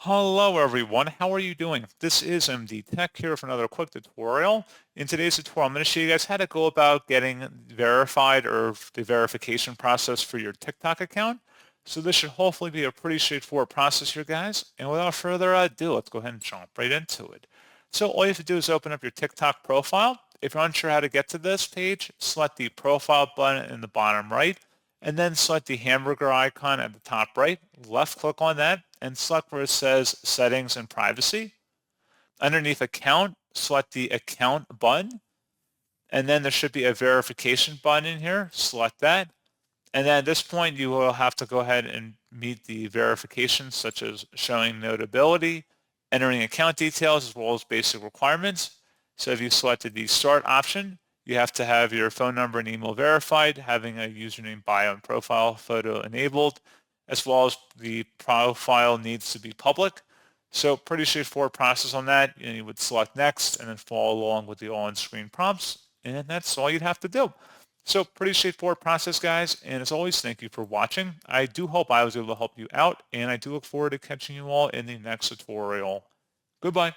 Hello everyone, how are you doing? This is MD Tech here for another quick tutorial. In today's tutorial, I'm going to show you guys how to go about getting verified or the verification process for your TikTok account. So this should hopefully be a pretty straightforward process here, guys. And without further ado, let's go ahead and jump right into it. So all you have to do is open up your TikTok profile. If you're unsure how to get to this page, select the profile button in the bottom right, and then select the hamburger icon at the top right, left click on that, and select where it says Settings and Privacy. Underneath Account, select the Account button, and then there should be a verification button in here. Select that. And then at this point, you will have to go ahead and meet the verifications such as showing notability, entering account details, as well as basic requirements. So if you selected the Start option, you have to have your phone number and email verified, having a username, bio, and profile photo enabled, as well as the profile needs to be public. So pretty straightforward process on that. You would select Next and then follow along with the on-screen prompts, and that's all you'd have to do. So pretty straightforward process, guys. And as always, thank you for watching. I do hope I was able to help you out, and I do look forward to catching you all in the next tutorial. Goodbye.